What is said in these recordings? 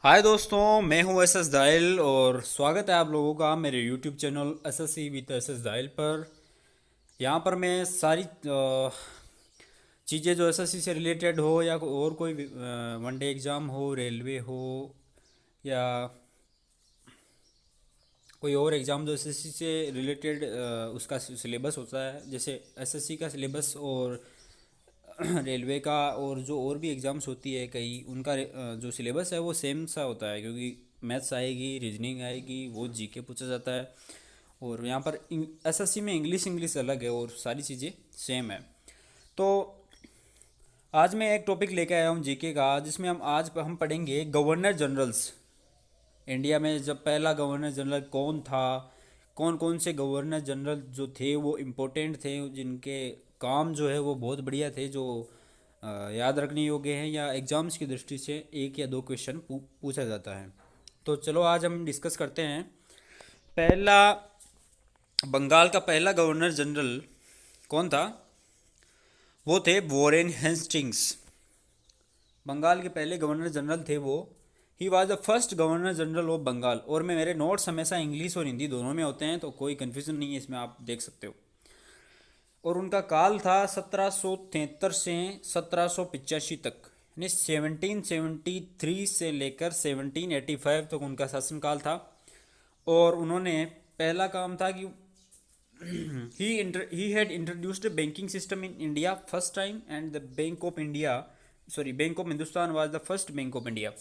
हाय दोस्तों, मैं हूं एस एस दाइल और स्वागत है आप लोगों का मेरे YouTube channel SSC with S S दाइल पर। यहाँ पर मैं सारी चीज़ें जो एसएससी से रिलेटेड हो या और कोई वनडे एग्ज़ाम हो, रेलवे हो या कोई और एग्ज़ाम जो एसएससी से रिलेटेड उसका सिलेबस होता है, जैसे एसएससी का सिलेबस और रेलवे का और जो और भी एग्ज़ाम्स होती है कई, उनका जो सिलेबस है वो सेम सा होता है, क्योंकि मैथ्स आएगी, रीजनिंग आएगी, वो जीके पूछा जाता है। और यहाँ पर एसएससी में इंग्लिश इंग्लिश अलग है और सारी चीज़ें सेम है। तो आज मैं एक टॉपिक लेके आया हूँ जीके का, जिसमें हम पढ़ेंगे गवर्नर जनरल्स। इंडिया में जब पहला गवर्नर जनरल कौन था, कौन कौन से गवर्नर जनरल जो थे वो इम्पोर्टेंट थे, जिनके काम जो है वो बहुत बढ़िया थे, जो याद रखने योग्य हैं या एग्ज़ाम्स की दृष्टि से एक या दो क्वेश्चन पूछा जाता है। तो चलो आज हम डिस्कस करते हैं। पहला, बंगाल का पहला गवर्नर जनरल कौन था? वो थे वॉरेन हेस्टिंग्स। बंगाल के पहले गवर्नर जनरल थे वो। He was the first governor general of Bengal. और मेरे नोट्स हमेशा इंग्लिश और हिंदी दोनों में होते हैं, तो कोई कन्फ्यूज़न नहीं है इसमें, आप देख सकते हो। और उनका काल था 1773 से 1785 तक, यानी 1773 से लेकर 1785 तक उनका शासनकाल था। और उन्होंने पहला काम था कि he had introduced a banking system in India first time, and the Bank of Hindustan was the first Bank of India।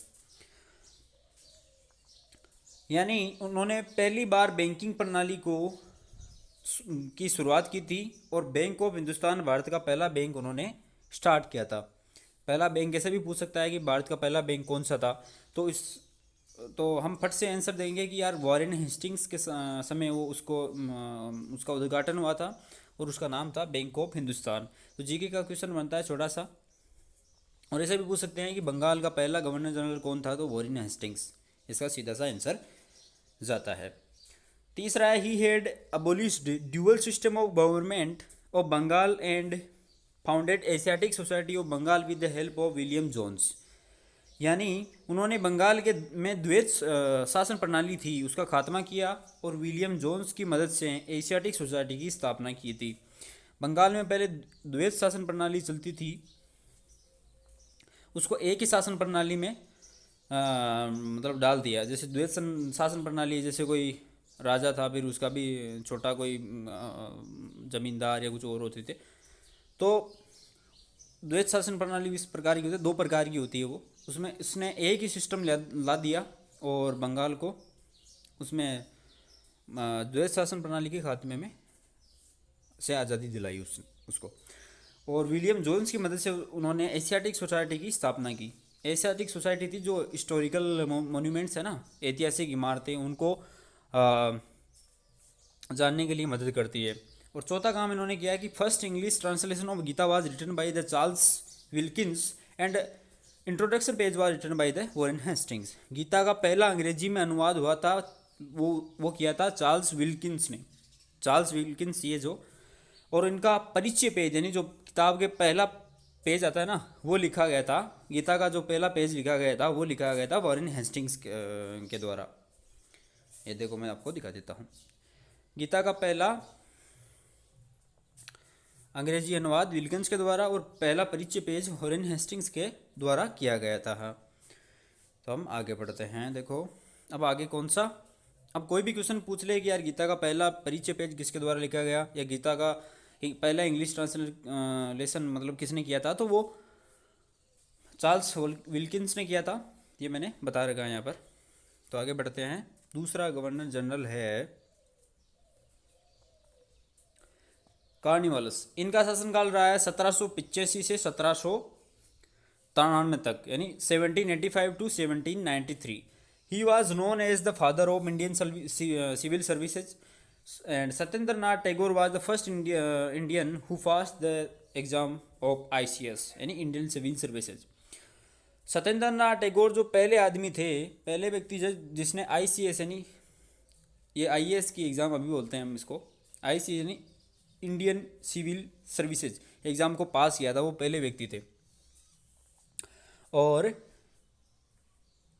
यानी उन्होंने पहली बार बैंकिंग प्रणाली को की शुरुआत की थी, और बैंक ऑफ हिंदुस्तान भारत का पहला बैंक उन्होंने स्टार्ट किया था। पहला बैंक ऐसे भी पूछ सकता है कि भारत का पहला बैंक कौन सा था, तो हम फट से आंसर देंगे कि यार वॉरेन हेस्टिंग्स के समय वो उसका उद्घाटन हुआ था, और उसका नाम था बैंक ऑफ हिंदुस्तान। तो जीके का क्वेश्चन बनता है छोटा सा। और ऐसे भी पूछ सकते हैं कि बंगाल का पहला गवर्नर जनरल कौन था, तो वॉरेन हेस्टिंग्स इसका सीधा सा आंसर जाता है। तीसरा है, he had abolished dual system of government of Bengal and founded Asiatic Society of Bengal with the help of William Jones. यानी उन्होंने बंगाल के में द्वैत शासन प्रणाली थी उसका खात्मा किया, और विलियम जोन्स की मदद से एशियाटिक सोसाइटी की स्थापना की थी। बंगाल में पहले द्वैत शासन प्रणाली चलती थी, उसको एक ही शासन प्रणाली में मतलब डाल दिया। जैसे द्वैत शासन प्रणाली, जैसे कोई राजा था, फिर उसका भी छोटा कोई जमींदार या कुछ और होते थे। तो द्वैत शासन प्रणाली इस प्रकार की होती है, दो प्रकार की होती है वो। उसमें इसने एक ही सिस्टम ला दिया, और बंगाल को उसमें द्वैत शासन प्रणाली के खात्मे में से आज़ादी दिलाई उसको। और विलियम जोन्स की मदद से उन्होंने एशियाटिक सोसाइटी की स्थापना की। एशियाटिक सोसाइटी थी जो हिस्टोरिकल मोन्यूमेंट्स है ना, ऐतिहासिक इमारतें, उनको जानने के लिए मदद करती है। और चौथा काम इन्होंने किया है कि first English translation of Gita was written by the Charles Wilkins and introduction page was written by the Warren Hastings. Gita का पहला अंग्रेजी में अनुवाद हुआ था, वो किया था चार्ल्स विल्किंस ने। चार्ल्स विल्किंस ये जो, और इनका परिचय पेज, यानी जो किताब के पहला पेज आता है ना, वो लिखा गया था। गीता का जो पहला पेज लिखा गया था वो लिखा गया था वॉरेन हेस्टिंग्स के द्वारा। ये देखो, मैं आपको दिखा देता हूँ। गीता का पहला अंग्रेजी अनुवाद विल्किंस के द्वारा, और पहला परिचय पेज वॉरेन हेस्टिंग्स के द्वारा किया गया था। तो हम आगे बढ़ते हैं। देखो अब आगे कौन सा, अब कोई भी क्वेश्चन पूछ ले कि यार गीता का पहला परिचय पेज किसके द्वारा लिखा गया, या गीता का पहला इंग्लिश ट्रांसलेशन मतलब किसने किया था, तो वो चार्ल्स विल्किंस ने किया था। ये मैंने बता रखा है यहाँ पर। तो आगे बढ़ते हैं। दूसरा गवर्नर जनरल है कार्निवालस। इनका शासनकाल रहा है 1785 से 1793 तक, यानी 1785 to 1793। He was known as the father of Indian civil services, and Satyendra Nath Tagore was the first Indian who pass the exam of ICS, यानी Indian civil services. Satyendra Nath Tagore जो पहले आदमी थे, पहले व्यक्ति जिसने ICS यानी ये IAS की एग्ज़ाम अभी बोलते हैं हम इसको, ICS यानी इंडियन सिविल सर्विसेज एग्ज़ाम को पास किया था, वो पहले व्यक्ति थे। और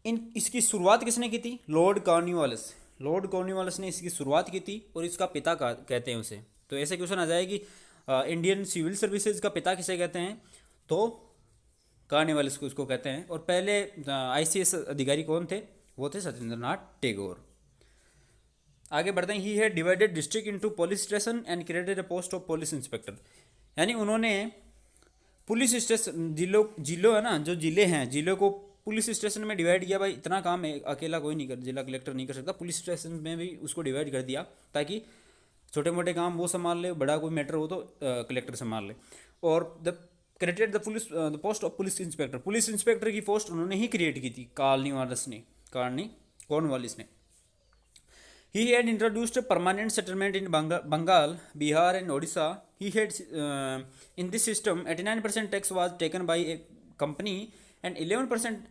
इसकी शुरुआत किसने की थी? Lord Cornwallis. लॉर्ड कॉर्नवालिस ने इसकी शुरुआत की थी और इसका पिता कहते हैं उसे। तो ऐसे क्वेश्चन आ जाए कि इंडियन सिविल सर्विसेज का पिता किसे कहते हैं? तो कॉर्नवालिस को उसको कहते हैं। और पहले आईसीएस अधिकारी कौन थे? वो थे सत्येंद्रनाथ टैगोर। आगे बढ़ते हैं। He had divided district into police station and created a post of police inspector. यानी उन्होंने पुलिस स्टेशन, जिलों है ना, जो जिले हैं, जिलों को पुलिस स्टेशन में डिवाइड किया। भाई इतना काम है अकेला कोई नहीं कर, जिला कलेक्टर नहीं कर सकता, पुलिस स्टेशन में भी उसको डिवाइड कर दिया ताकि छोटे मोटे काम वो संभाल ले, बड़ा कोई मैटर हो तो कलेक्टर संभाल ले। और the created the post of police inspector. Police inspector की पोस्ट उन्होंने ही क्रिएट की थी, कॉर्नवालिस ने। He had introduced a permanent settlement in Bengal, Bihar and Odisha. He had, in this system, 89% tax was taken by a company and 11%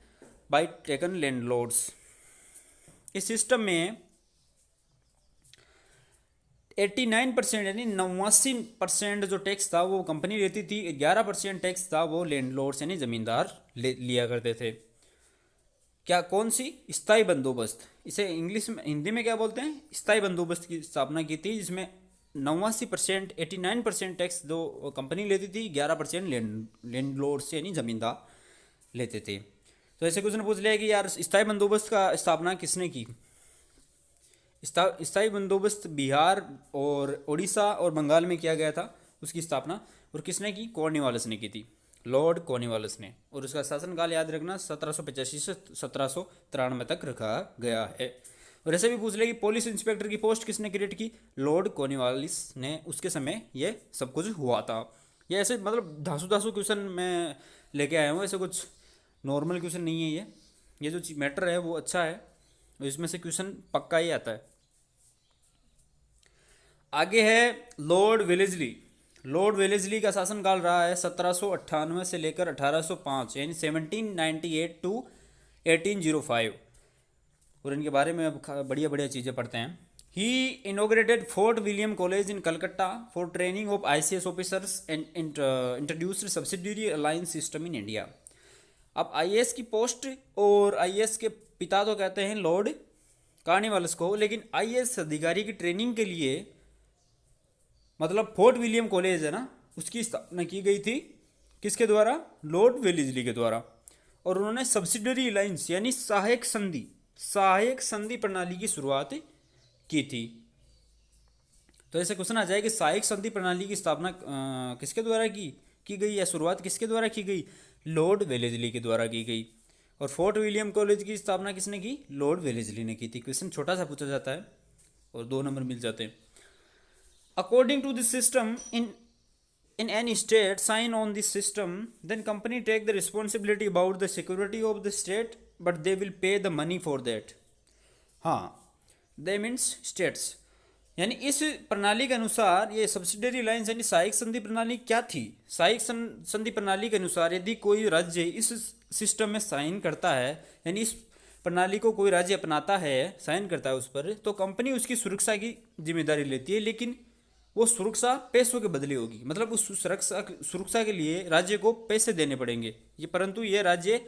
by taken landlords. इस system में 89% यानी 89% जो tax था वो कंपनी लेती थी, 11% टैक्स था वो लैंडलॉर्ड्स यानी ज़मींदार लिया करते थे। क्या, कौन सी? स्थायी बंदोबस्त। इसे इंग्लिश में, हिंदी में क्या बोलते हैं? स्थायी बंदोबस्त की स्थापना की थी, जिसमें 89% 89% टैक्स जो कंपनी लेती थी, 11% लैंडलॉर्ड्स यानी जमींदार लेते थे। तो ऐसे क्वेश्चन पूछ लिया कि यार स्थायी बंदोबस्त का स्थापना किसने की? स्थायी बंदोबस्त बिहार और उड़ीसा और बंगाल में किया गया था उसकी स्थापना। और किसने की? कॉर्नवालिस ने की थी, लॉर्ड कॉर्नवालिस ने। और उसका शासनकाल याद रखना 1785 से 1793 तक रखा गया है। और ऐसे भी पूछ ले कि पुलिस इंस्पेक्टर की पोस्ट किसने क्रिएट की? लॉर्ड कॉर्नवालिस ने। उसके समय ये सब कुछ हुआ था। ये ऐसे मतलब धांसू धांसू क्वेश्चन मैं लेके आया हूँ, ऐसे कुछ नॉर्मल क्वेश्चन नहीं है ये जो मैटर है वो अच्छा है, इसमें से क्वेश्चन पक्का ही आता है। आगे है लॉर्ड वेलेस्ली। लॉर्ड वेलेस्ली का शासनकाल रहा है 1798 से लेकर 1805 यानी 1798 टू 1805। और इनके बारे में अब बढ़िया बढ़िया चीज़ें पढ़ते हैं। He inaugurated Fort William College in Calcutta for training of ICS officers and introduced subsidiary alliance system in India. अब आईएएस की पोस्ट और आईएएस के पिता तो कहते हैं लॉर्ड कॉर्नवालिस को, लेकिन आईएएस अधिकारी की ट्रेनिंग के लिए मतलब फोर्ट विलियम कॉलेज है ना, उसकी स्थापना की गई थी किसके द्वारा? लॉर्ड वेलेस्ली के द्वारा। और उन्होंने सब्सिडरी अलायंस यानी सहायक संधि प्रणाली की शुरुआत की थी। तो ऐसे क्वेश्चन आ जाए कि सहायक संधि प्रणाली की स्थापना किसके द्वारा की गई या शुरुआत किसके द्वारा की गई? लॉर्ड वेलेस्ली के द्वारा की गई। और फोर्ट विलियम कॉलेज की स्थापना किसने की? लॉर्ड वेलेस्ली ने की थी। क्वेश्चन छोटा सा पूछा जाता है और 2 नंबर मिल जाते हैं। According to this system, in any state sign on this system, then company take the responsibility about the security of the state, but they will pay the money for that. हाँ, they means states। यानी इस प्रणाली के अनुसार ये subsidiary lines यानी सहायक संधि प्रणाली क्या थी? सहायक संधि प्रणाली के अनुसार यदि कोई राज्य इस सिस्टम में साइन करता है, यानी इस प्रणाली को कोई राज्य अपनाता है, साइन करता है उस पर, तो कंपनी उसकी सुरक्षा की जिम्मेदारी लेती है, लेकिन वो सुरक्षा पैसों के बदले होगी। मतलब उस सुरक्षा के लिए राज्य को पैसे देने पड़ेंगे ये, परंतु ये राज्य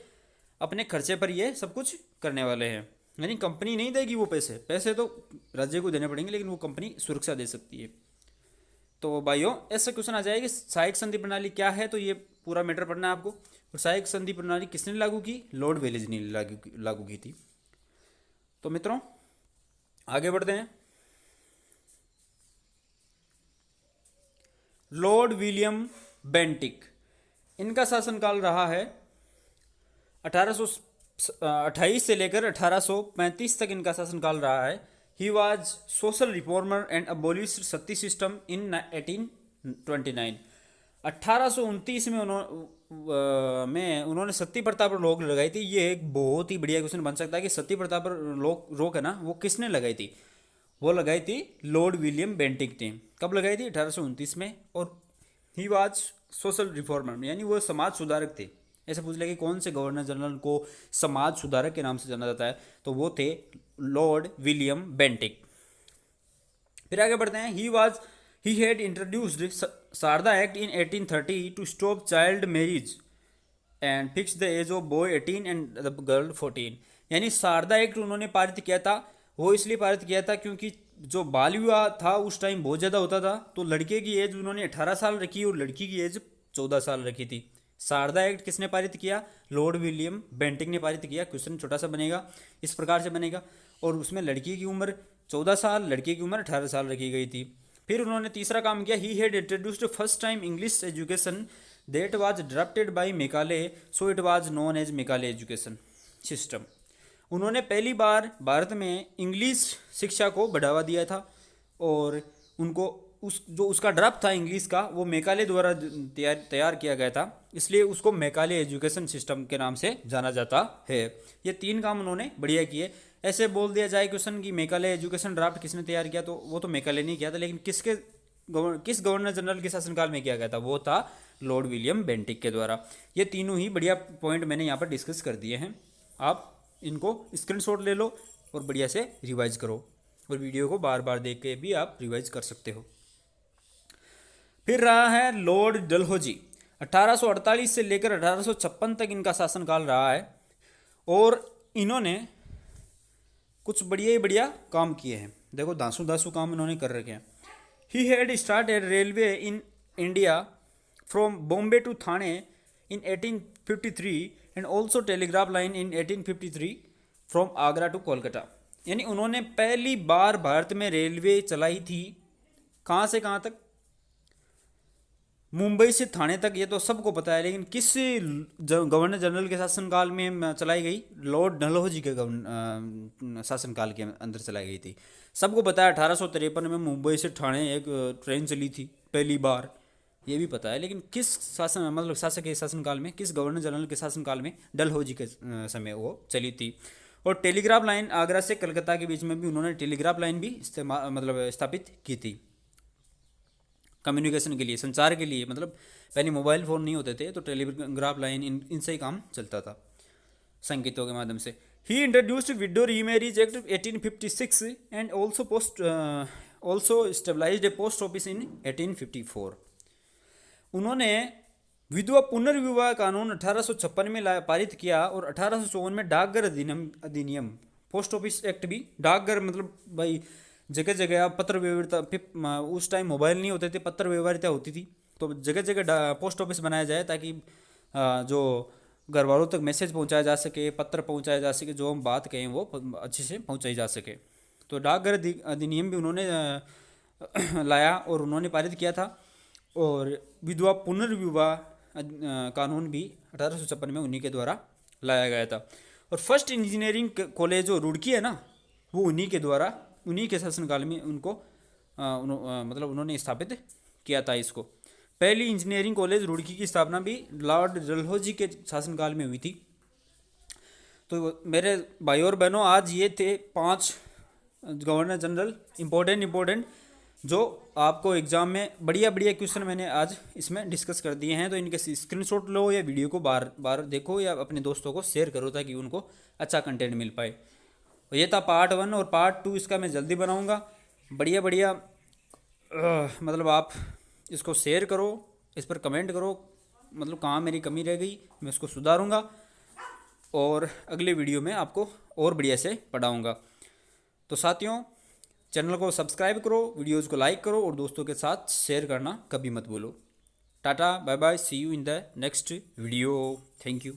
अपने खर्चे पर ये सब कुछ करने वाले हैं। यानी कंपनी नहीं देगी वो पैसे तो राज्य को देने पड़ेंगे, लेकिन वो कंपनी सुरक्षा दे सकती है। तो भाइयों ऐसा क्वेश्चन आ जाएगा सहायक संधि प्रणाली क्या है, तो ये पूरा मैटर पढ़ना है आपको। और सहायक संधि प्रणाली किसने लागू की? लॉर्ड वेलेस्ली ने लागू की थी। तो मित्रों आगे बढ़ते हैं। लॉर्ड विलियम बेंटिक, इनका शासनकाल रहा है 1828 से लेकर 1835 तक इनका शासनकाल रहा है। He was social reformer and abolished Sati system in 1829। 1829 में उन्होंने सती प्रथा पर रोक लगाई थी। ये एक बहुत ही बढ़िया क्वेश्चन बन सकता है कि सती प्रथा पर रोक है ना, वो किसने लगाई थी? वो लगाई थी लॉर्ड विलियम बेंटिक ने। कब लगाई थी? 1829 में। और ही वाज सोशल रिफॉर्मर यानी वो समाज सुधारक थे। ऐसे पूछ लिया कि कौन से गवर्नर जनरल को समाज सुधारक के नाम से जाना जाता है, तो वो थे लॉर्ड विलियम बेंटिक। फिर आगे बढ़ते हैं। He had introduced Sharda act in 1830 to stop child marriage and fix the age of boy 18 and the girl 14। यानी शारदा एक्ट उन्होंने पारित किया था, वो इसलिए पारित किया था क्योंकि जो बाल विवाह था उस टाइम बहुत ज़्यादा होता था, तो लड़के की एज उन्होंने 18 साल रखी और लड़की की एज 14 साल रखी थी। शारदा एक्ट किसने पारित किया? लॉर्ड विलियम बेंटिक ने पारित किया। क्वेश्चन छोटा सा बनेगा, इस प्रकार से बनेगा, और उसमें लड़की की उम्र 14 साल, लड़के की उम्र 18 साल रखी गई थी। फिर उन्होंने तीसरा काम किया, he had introduced first time English education that was drafted by Macaulay, so it was known as Macaulay education system. उन्होंने पहली बार भारत में इंग्लिश शिक्षा को बढ़ावा दिया था, और उनको उसका ड्राफ्ट था इंग्लिश का, वो मेकाले द्वारा तैयार किया गया था, इसलिए उसको मेकाले एजुकेशन सिस्टम के नाम से जाना जाता है। ये 3 काम उन्होंने बढ़िया किए। ऐसे बोल दिया जाए क्वेश्चन कि मेकाले एजुकेशन ड्राफ्ट किसने तैयार किया, तो वो तो मेकाले नहीं किया था, लेकिन किस गवर्नर जनरल के शासनकाल में किया गया था? वो था लॉर्ड विलियम बेंटिक के द्वारा। ये तीनों ही बढ़िया पॉइंट मैंने यहाँ पर डिस्कस कर दिए हैं। आप इनको स्क्रीनशॉट ले लो और बढ़िया से रिवाइज करो, और वीडियो को बार बार देख के भी आप रिवाइज कर सकते हो। फिर रहा है लॉर्ड डलहौजी। 1848 से लेकर 1856 तक इनका शासनकाल रहा है, और इन्होंने कुछ बढ़िया ही बढ़िया काम किए हैं। देखो दासू काम इन्होंने कर रखे हैं। He had started railway in India from Bombay to Thane in 1853 and also telegraph line in 1853 from Agra to Kolkata. यानी उन्होंने पहली बार भारत में रेलवे चलाई थी। कहाँ से कहाँ तक? मुंबई से थाने तक, ये तो सबको पता है, लेकिन किस गवर्नर जनरल के शासनकाल में चलाई गई? लॉर्ड डलहौजी के शासनकाल के अंदर चलाई गई थी। सबको पता है 1853 में मुंबई से ठाणे एक ट्रेन चली थी पहली बार, ये भी पता है, लेकिन किस शासक के शासनकाल में, किस गवर्नर जनरल के शासनकाल में? डलहौजी के समय वो चली थी। और टेलीग्राफ लाइन आगरा से कलकत्ता के बीच में भी उन्होंने टेलीग्राफ लाइन भी स्थापित की थी, कम्युनिकेशन के लिए, संचार के लिए। मतलब पहले मोबाइल फ़ोन नहीं होते थे, तो टेलीग्राफ लाइन इनसे ही काम चलता था, संकेतों के माध्यम से। He introduced widow remarriage act 1856 and also stabilized a post office in 1854। उन्होंने विधवा पुनर्विवाह कानून 1856 में पारित किया, और 1854 में डाकघर अधिनियम पोस्ट ऑफिस एक्ट भी। डाकघर मतलब भाई जगह जगह आप पत्र व्यवहारिता, उस टाइम मोबाइल नहीं होते थे, पत्र व्यवहारिता होती थी, तो जगह जगह पोस्ट ऑफिस बनाया जाए ताकि जो घर वालों तक मैसेज पहुंचाया जा सके, पत्र पहुंचाया जा सके, जो हम बात कहें वो अच्छे से पहुंचाई जा सके। तो डाकघर अधिनियम भी उन्होंने लाया और उन्होंने पारित किया था। और विधवा पुनर्विवाह कानून भी 1856 में उन्हीं के द्वारा लाया गया था। और फर्स्ट इंजीनियरिंग कॉलेज जो रुड़की है ना, वो उन्हीं के द्वारा, उन्हीं के शासनकाल में मतलब उन्होंने स्थापित किया था इसको। पहली इंजीनियरिंग कॉलेज रुड़की की स्थापना भी लॉर्ड डलहौजी के शासनकाल में हुई थी। तो मेरे भाई और बहनों, आज ये थे 5 गवर्नर जनरल इम्पोर्टेंट जो आपको एग्जाम में बढ़िया बढ़िया क्वेश्चन मैंने आज इसमें डिस्कस कर दिए हैं। तो इनके स्क्रीनशॉट लो या वीडियो को बार बार देखो या अपने दोस्तों को शेयर करो ताकि उनको अच्छा कंटेंट मिल पाए। और ये था पार्ट 1, और पार्ट 2 इसका मैं जल्दी बनाऊंगा। बढ़िया बढ़िया मतलब आप इसको शेयर करो, इस पर कमेंट करो, मतलब कहाँ मेरी कमी रह गई मैं उसको सुधारूंगा, और अगले वीडियो में आपको और बढ़िया से पढ़ाऊंगा। तो साथियों, चैनल को सब्सक्राइब करो, वीडियोज़ को लाइक करो, और दोस्तों के साथ शेयर करना कभी मत भूलो। Tata, bye bye, see you in the next video. Thank you.